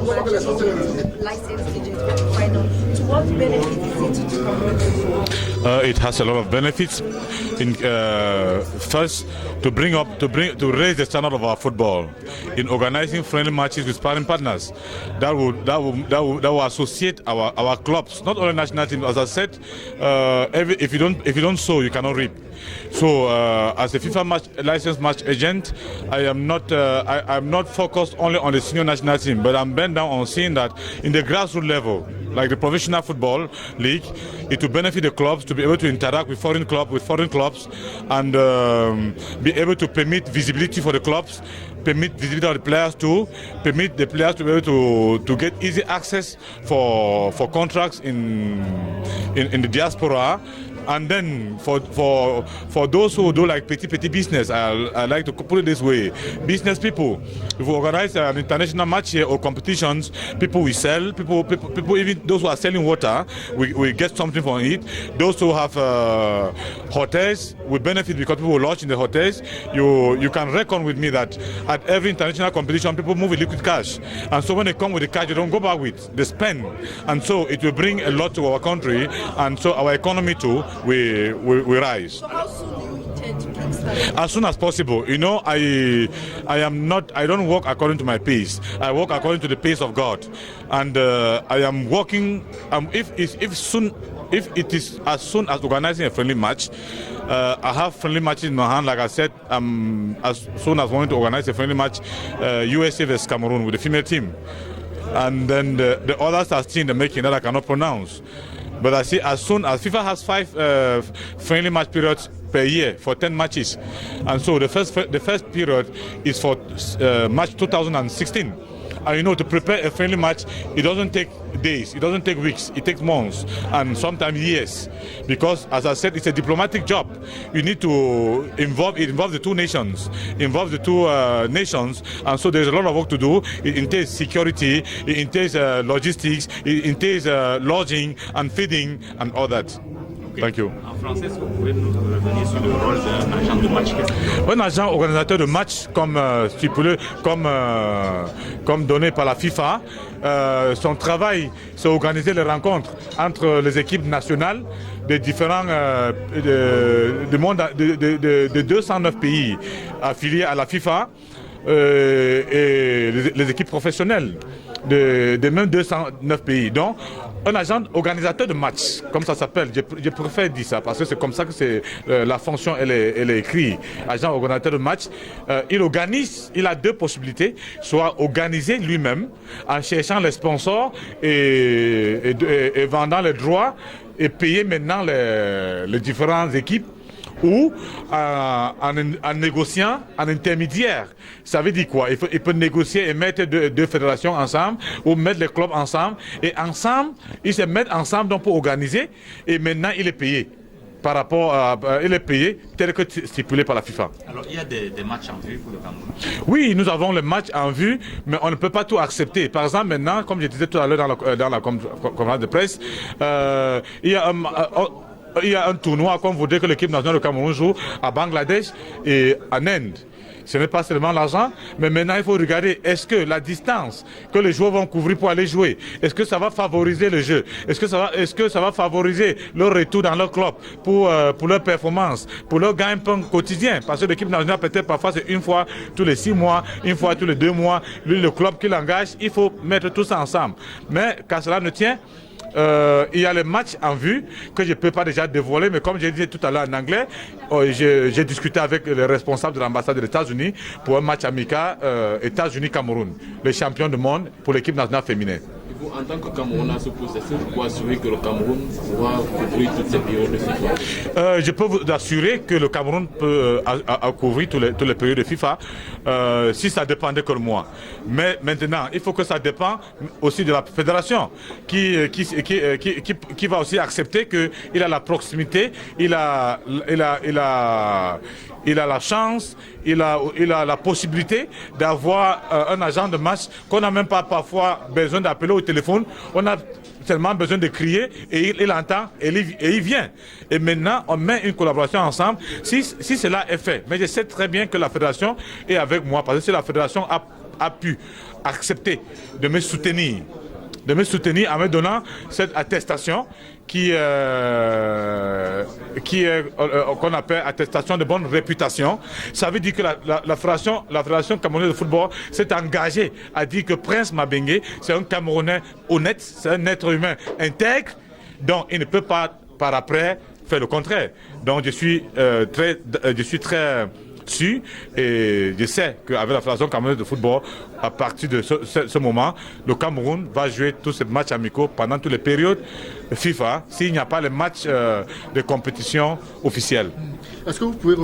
match licensed agent for the final. To what benefit is it to Cameroon? It has a lot of benefits. First, to raise the standard of our football in organizing friendly matches with sparring partners. That will associate our clubs, not only national teams. As I said, if you don't sow, you cannot reap. So, as a FIFA licensed match agent, I'm not focused only on the senior national team, but I'm bent down on seeing that in the grassroots level, like the professional football league, it will benefit the clubs to be able to interact with foreign clubs, and be able to permit visibility for the clubs, permit visibility of the players too, permit the players to be able to get easy access for contracts in the diaspora. And then for those who do like petty business, I like to put it this way: business people. If we organize an international match here or competitions, people will sell. People even those who are selling water, we get something from it. Those who have hotels will benefit because people will lodge in the hotels. You can reckon with me that at every international competition, people move with liquid cash, and so when they come with the cash, they don't go back with, they spend, and so it will bring a lot to our country, and so our economy too. We rise. So how soon do you intend to kickstart? As soon as possible. You know, I don't work according to my pace. I work according to the pace of God, and I am working. If it is as soon as organizing a friendly match, I have friendly matches in my hand. Like I said, as soon as wanting to organize a friendly match, USA vs Cameroon with the female team, and then the others are still in the making that I cannot pronounce. But I see as soon as FIFA has 5 friendly match periods per year for 10 matches, and so the first period is for match 2016. And you know, to prepare a friendly match, it doesn't take days, it doesn't take weeks, it takes months and sometimes years. Because, as I said, it's a diplomatic job. You need to involve the two nations, and so there's a lot of work to do. It entails security, it entails logistics, it entails lodging and feeding and all that. Okay. Thank you. En français, est-ce que vous pouvez nous revenir sur le rôle d'un agent de match? Un agent organisateur de match, comme stipulé, comme donné par la FIFA, son travail, c'est organiser les rencontres entre les équipes nationales des différents de 209 pays affiliés à la FIFA et les équipes professionnelles de même 209 pays. Donc, un agent organisateur de match, comme ça s'appelle, je préfère dire ça parce que c'est comme ça que c'est la fonction elle est écrite. Agent organisateur de match, il organise, il a 2 possibilités, soit organiser lui-même en cherchant les sponsors et vendant les droits et payer maintenant les différentes équipes, ou en négociant en intermédiaire. Ça veut dire quoi? Il peut négocier et mettre deux fédérations ensemble ou mettre les clubs ensemble, et ensemble, ils se mettent ensemble donc pour organiser, et maintenant il est payé. Par rapport à, il est payé tel que stipulé par la FIFA. Alors il y a des matchs en vue pour le Cameroun? Oui, nous avons les matchs en vue, mais on ne peut pas tout accepter. Par exemple, maintenant, comme je disais tout à l'heure dans la conférence de presse, il y a un tournoi, comme vous voudrez que l'équipe nationale du Cameroun joue à Bangladesh et en Inde. Ce n'est pas seulement l'argent, mais maintenant il faut regarder, est-ce que la distance que les joueurs vont couvrir pour aller jouer, est-ce que ça va favoriser le jeu? Est-ce que ça va favoriser leur retour dans leur club pour leur performance, pour leur gain-pain quotidien? Parce que l'équipe nationale, peut-être parfois c'est une fois tous les 6 mois, une fois tous les 2 mois, le club qui l'engage, il faut mettre tout ça ensemble. Mais qu'à cela ne tient, il y a les matchs en vue que je ne peux pas déjà dévoiler, mais comme je disais tout à l'heure en anglais, j'ai discuté avec les responsables de l'ambassade des États-Unis pour un match amical États-Unis-Cameroun, les champions du monde pour l'équipe nationale féminine. Vous, en tant que Camerounais, est-ce que vous pouvez assurer que le Cameroun pourra couvrir toutes ces périodes de FIFA? Je peux vous assurer que le Cameroun peut couvrir tous les périodes de FIFA si ça dépendait que de moi. Mais maintenant, il faut que ça dépend aussi de la fédération qui va aussi accepter qu'il a la proximité, il a la chance, il a la possibilité d'avoir un agent de match qu'on n'a même pas parfois besoin d'appeler au téléphone. On a seulement besoin de crier et il entend et il vient. Et maintenant, on met une collaboration ensemble si cela est fait. Mais je sais très bien que la fédération est avec moi parce que si la fédération a pu accepter de me soutenir en me donnant cette attestation qui est qu'on appelle attestation de bonne réputation. Ça veut dire que la Fédération camerounaise de football s'est engagée à dire que Prince Mabengue, c'est un Camerounais honnête, c'est un être humain intègre, donc il ne peut pas par après faire le contraire. Donc je suis très sûr et je sais qu'avec la Fédération camerounaise de football, à partir de ce moment, le Cameroun va jouer tous ces matchs amicaux pendant toutes les périodes FIFA s'il n'y a pas les matchs de compétition officielle. Est-ce que vous pouvez